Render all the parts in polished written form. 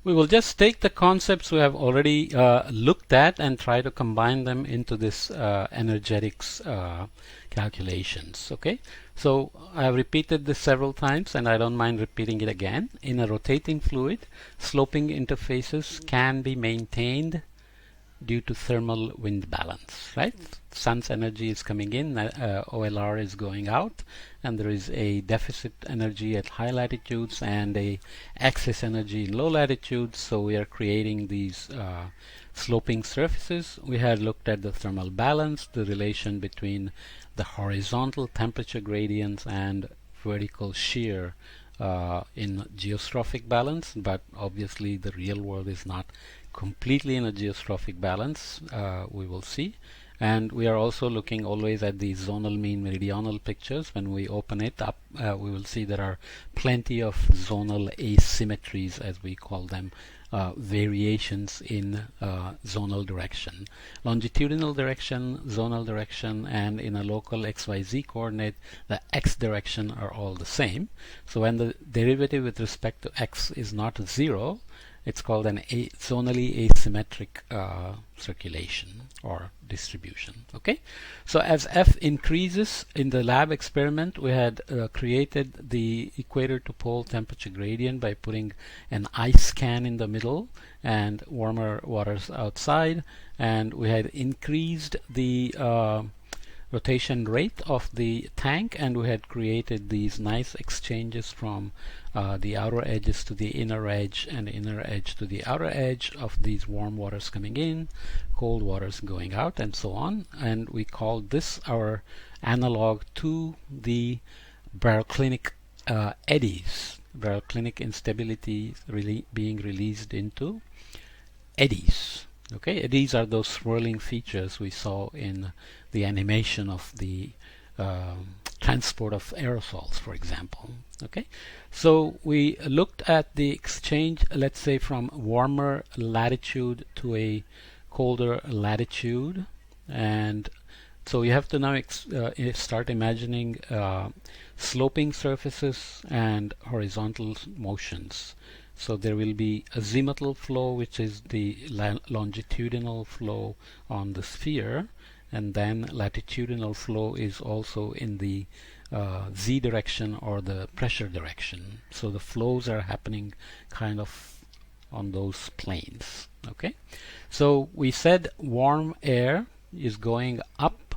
We will just take the concepts we have already looked at and try to combine them into this energetics calculations. Okay, so I have repeated this several times and I don't mind repeating it again. In a rotating fluid, sloping interfaces can be maintained due to thermal wind balance, right? Sun's energy is coming in, OLR is going out, and there is a deficit energy at high latitudes and a excess energy in low latitudes, so we are creating these sloping surfaces. We had looked at the thermal balance, the relation between the horizontal temperature gradients and vertical shear in geostrophic balance, but obviously the real world is not completely in a geostrophic balance, we will see. And we are also looking always at the zonal mean meridional pictures. When we open it up, we will see there are plenty of zonal asymmetries, as we call them, variations in zonal direction. Longitudinal direction, zonal direction, and in a local XYZ coordinate, the x direction are all the same. So when the derivative with respect to x is not 0, it's called an zonally asymmetric circulation or distribution. Okay, so as f increases in the lab experiment, we had created the equator to pole temperature gradient by putting an ice can in the middle and warmer waters outside, and we had increased the rotation rate of the tank, and we had created these nice exchanges from the outer edges to the inner edge and inner edge to the outer edge of these warm waters coming in, cold waters going out, and so on. And we called this our analog to the baroclinic eddies, baroclinic instability being released into eddies. Okay, these are those swirling features we saw in the animation of the transport of aerosols, for example. Okay, so we looked at the exchange, let's say, from warmer latitude to a colder latitude, and so you have to now start imagining sloping surfaces and horizontal motions. So there will be azimuthal flow, which is the longitudinal flow on the sphere, and then latitudinal flow is also in the z direction or the pressure direction. So the flows are happening kind of on those planes. Okay, so we said warm air is going up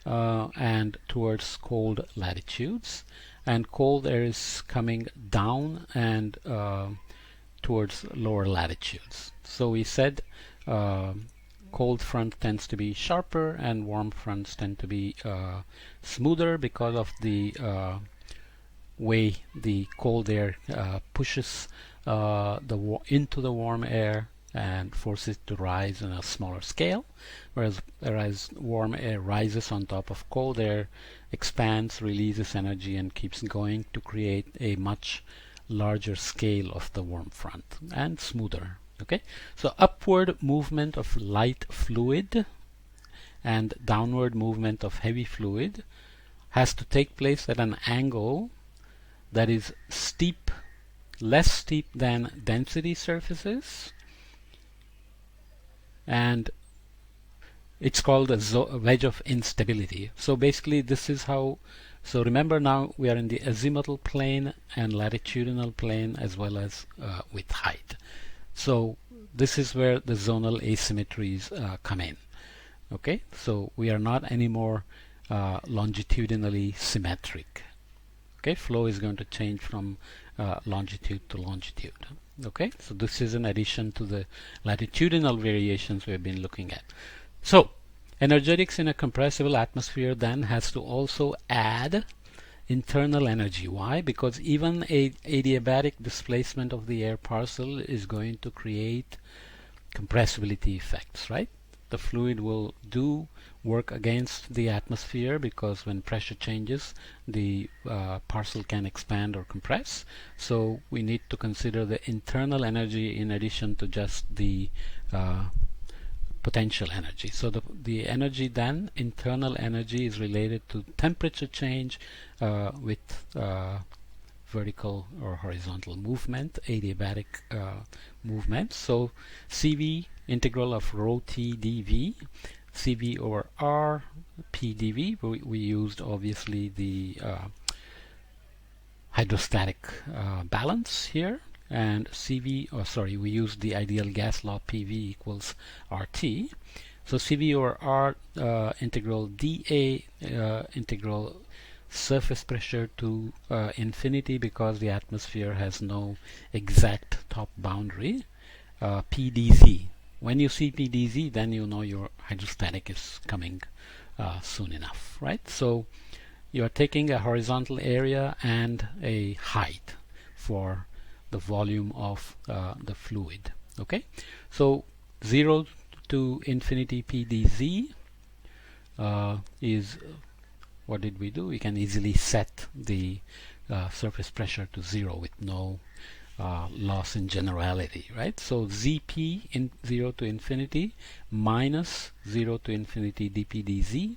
and towards cold latitudes, and cold air is coming down and towards lower latitudes. So we said cold front tends to be sharper and warm fronts tend to be smoother because of the way the cold air pushes into the warm air and forces it to rise on a smaller scale, whereas warm air rises on top of cold air, expands, releases energy, and keeps going to create a much larger scale of the warm front and smoother. Okay, so upward movement of light fluid and downward movement of heavy fluid has to take place at an angle that is steep, less steep than density surfaces, and it's called a wedge of instability. So basically this is how, so remember now we are in the azimuthal plane and latitudinal plane as well as with height. So this is where the zonal asymmetries come in. Okay, so we are not anymore longitudinally symmetric. Okay, flow is going to change from longitude to longitude. Okay, so this is an addition to the latitudinal variations we have been looking at. So energetics in a compressible atmosphere then has to also add internal energy. Why? Because even a adiabatic displacement of the air parcel is going to create compressibility effects, right? The fluid will do work against the atmosphere because when pressure changes, the parcel can expand or compress. So we need to consider the internal energy in addition to just the potential energy. So the energy then, internal energy, is related to temperature change with vertical or horizontal movement, adiabatic movement. So CV integral of rho t dv, CV over r p dv. We used obviously the hydrostatic balance here, and CV, we used the ideal gas law PV equals RT. So CV over R integral dA integral surface pressure to infinity, because the atmosphere has no exact top boundary, PdZ. When you see PdZ, then you know your hydrostatic is coming soon enough, right? So you are taking a horizontal area and a height for the volume of the fluid. Okay, so 0 to infinity PdZ is, what did we do? We can easily set the surface pressure to 0 with no loss in generality, right? So Zp in 0 to infinity minus 0 to infinity dpdz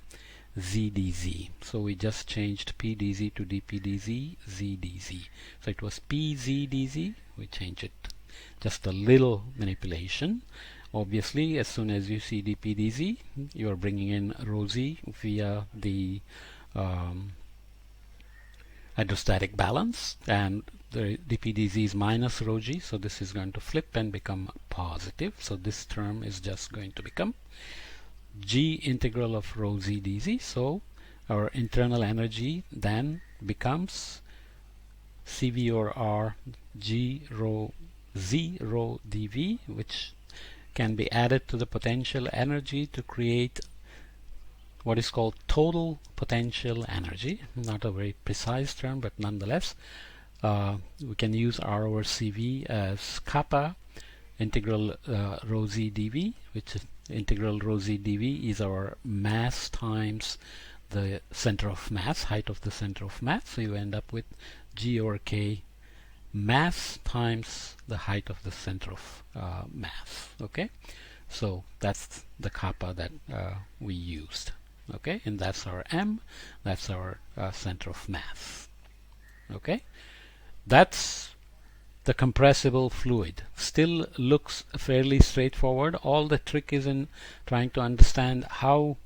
zdz. So we just changed pdz to dpdz zdz. So it was pzdz. We changed it, just a little manipulation. Obviously, as soon as you see dpdz, you are bringing in rho z via the hydrostatic balance, and the dpdz is minus rho g, so this is going to flip and become positive. So this term is just going to become g integral of rho z dz. So our internal energy then becomes CV over R g rho z rho dv, which can be added to the potential energy to create what is called total potential energy. Not a very precise term, but nonetheless we can use R over CV as kappa integral rho z dv, which is integral rho z dv is our mass times the center of mass, height of the center of mass. So you end up with g over k mass times the height of the center of mass. Okay, so that's the kappa that we used. Okay, and that's our m, that's our center of mass. Okay, that's the compressible fluid. Still looks fairly straightforward. All the trick is in trying to understand how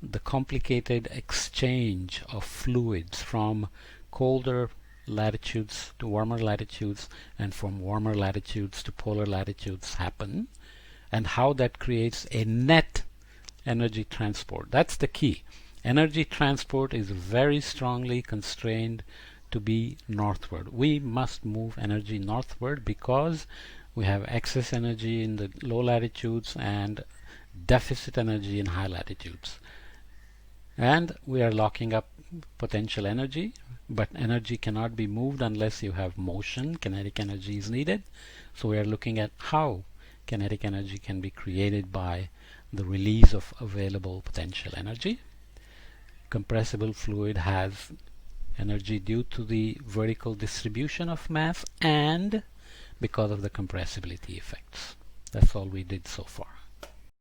the complicated exchange of fluids from colder latitudes to warmer latitudes and from warmer latitudes to polar latitudes happen, and how that creates a net energy transport. That's the key. Energy transport is very strongly constrained to be northward. We must move energy northward because we have excess energy in the low latitudes and deficit energy in high latitudes. And we are locking up potential energy, but energy cannot be moved unless you have motion. Kinetic energy is needed. So we are looking at how kinetic energy can be created by the release of available potential energy. Compressible fluid has energy due to the vertical distribution of mass and because of the compressibility effects. That's all we did so far.